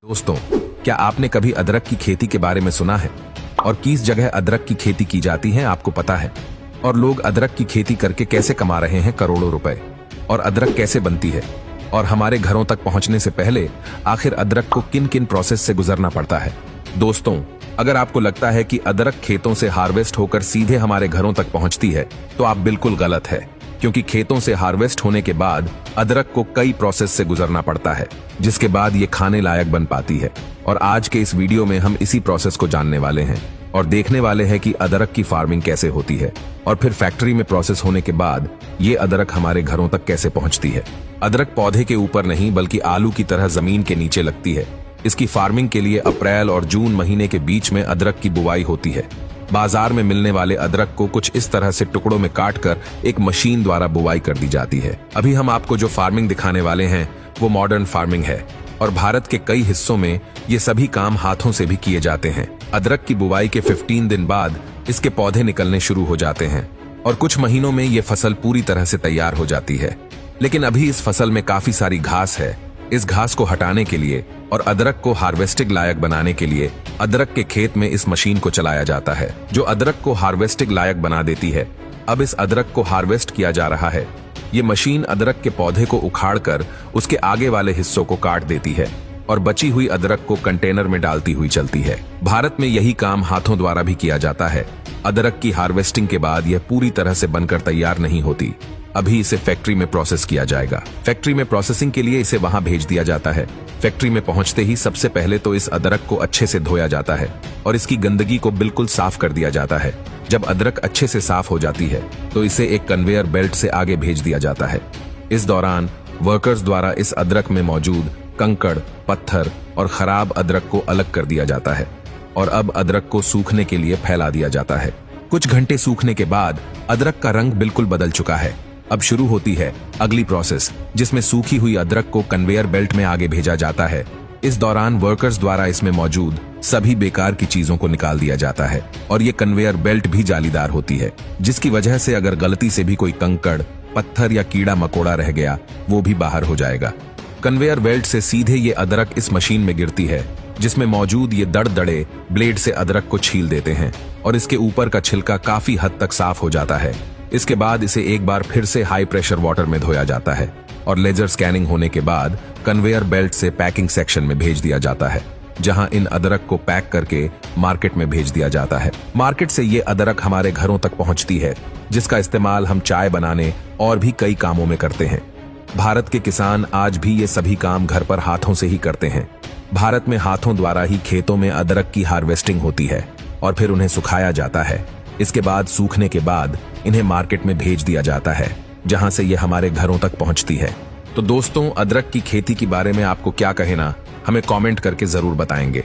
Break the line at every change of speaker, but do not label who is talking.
दोस्तों, क्या आपने कभी अदरक की खेती के बारे में सुना है? और किस जगह अदरक की खेती की जाती है आपको पता है? और लोग अदरक की खेती करके कैसे कमा रहे हैं करोड़ों रुपए? और अदरक कैसे बनती है? और हमारे घरों तक पहुंचने से पहले आखिर अदरक को किन किन प्रोसेस से गुजरना पड़ता है? दोस्तों, अगर आपको लगता है कि अदरक खेतों से हार्वेस्ट होकर सीधे हमारे घरों तक पहुंचती है, तो आप बिल्कुल गलत है, क्योंकि खेतों से हार्वेस्ट होने के बाद अदरक को कई प्रोसेस से गुजरना पड़ता है, जिसके बाद ये खाने लायक बन पाती है। और आज के इस वीडियो में हम इसी प्रोसेस को जानने वाले हैं और देखने वाले हैं कि अदरक की फार्मिंग कैसे होती है और फिर फैक्ट्री में प्रोसेस होने के बाद ये अदरक हमारे घरों तक कैसे पहुंचती है। अदरक पौधे के ऊपर नहीं बल्कि आलू की तरह जमीन के नीचे लगती है। इसकी फार्मिंग के लिए अप्रैल और जून महीने के बीच में अदरक की बुवाई होती है। बाजार में मिलने वाले अदरक को कुछ इस तरह से टुकड़ों में काटकर एक मशीन द्वारा बुवाई कर दी जाती है। अभी हम आपको जो फार्मिंग दिखाने वाले हैं वो मॉडर्न फार्मिंग है और भारत के कई हिस्सों में ये सभी काम हाथों से भी किए जाते हैं। अदरक की बुवाई के 15 दिन बाद इसके पौधे निकलने शुरू हो जाते हैं और कुछ महीनों में ये फसल पूरी तरह से तैयार हो जाती है। लेकिन अभी इस फसल में काफी सारी घास है। इस घास को हटाने के लिए और अदरक को हार्वेस्टिंग लायक बनाने के लिए अदरक के खेत में इस मशीन को चलाया जाता है, जो अदरक को हार्वेस्टिंग लायक बना देती है। अब इस अदरक को हार्वेस्ट किया जा रहा है। ये मशीन अदरक के पौधे को उखाड़कर उसके आगे वाले हिस्सों को काट देती है और बची हुई अदरक को कंटेनर में डालती हुई चलती है। भारत में यही काम हाथों द्वारा भी किया जाता है। अदरक की हार्वेस्टिंग के बाद यह पूरी तरह से बनकर तैयार नहीं होती। अभी इसे फैक्ट्री में प्रोसेस किया जाएगा। फैक्ट्री में प्रोसेसिंग के लिए इसे वहां भेज दिया जाता है। फैक्ट्री में पहुंचते ही सबसे पहले तो इस अदरक को अच्छे से धोया जाता है और इसकी गंदगी को बिल्कुल साफ कर दिया जाता है। जब अदरक अच्छे से साफ हो जाती है तो इसे एक कन्वेयर बेल्ट से आगे भेज दिया जाता है। इस दौरान वर्कर्स द्वारा इस अदरक में मौजूद कंकड़, पत्थर और खराब अदरक को अलग कर दिया जाता है और अब अदरक को सूखने के लिए फैला दिया जाता है। कुछ घंटे सूखने के बाद अदरक का रंग बिल्कुल बदल चुका है। अब शुरू होती है अगली प्रोसेस, जिसमें सूखी हुई अदरक को कन्वेयर बेल्ट में आगे भेजा जाता है। इस दौरान वर्कर्स द्वारा इसमें मौजूद सभी बेकार की चीजों को निकाल दिया जाता है और ये कन्वेयर बेल्ट भी जालीदार होती है, जिसकी वजह से अगर गलती से भी कोई कंकड़, पत्थर या कीड़ा मकोड़ा रह गया वो भी बाहर हो जाएगा। कन्वेयर बेल्ट से सीधे ये अदरक इस मशीन में गिरती है, जिसमें मौजूद ये दड़दड़े ब्लेड से अदरक को छील देते हैं और इसके ऊपर का छिलका काफी हद तक साफ हो जाता है। इसके बाद इसे एक बार फिर से हाई प्रेशर वाटर में धोया जाता है और लेजर स्कैनिंग होने के बाद कन्वेयर बेल्ट से पैकिंग सेक्शन में भेज दिया जाता है, जहां इन अदरक को पैक करके मार्केट में भेज दिया जाता है। मार्केट से ये अदरक हमारे घरों तक पहुंचती है, जिसका इस्तेमाल हम चाय बनाने और भी कई कामों में करते हैं। भारत के किसान आज भी ये सभी काम घर पर हाथों से ही करते हैं। भारत में हाथों द्वारा ही खेतों में अदरक की हार्वेस्टिंग होती है और फिर उन्हें सुखाया जाता है। इसके बाद सूखने के बाद इन्हें मार्केट में भेज दिया जाता है, जहां से ये हमारे घरों तक पहुंचती है। तो दोस्तों, अदरक की खेती के बारे में आपको क्या कहना, हमें कमेंट करके जरूर बताएंगे।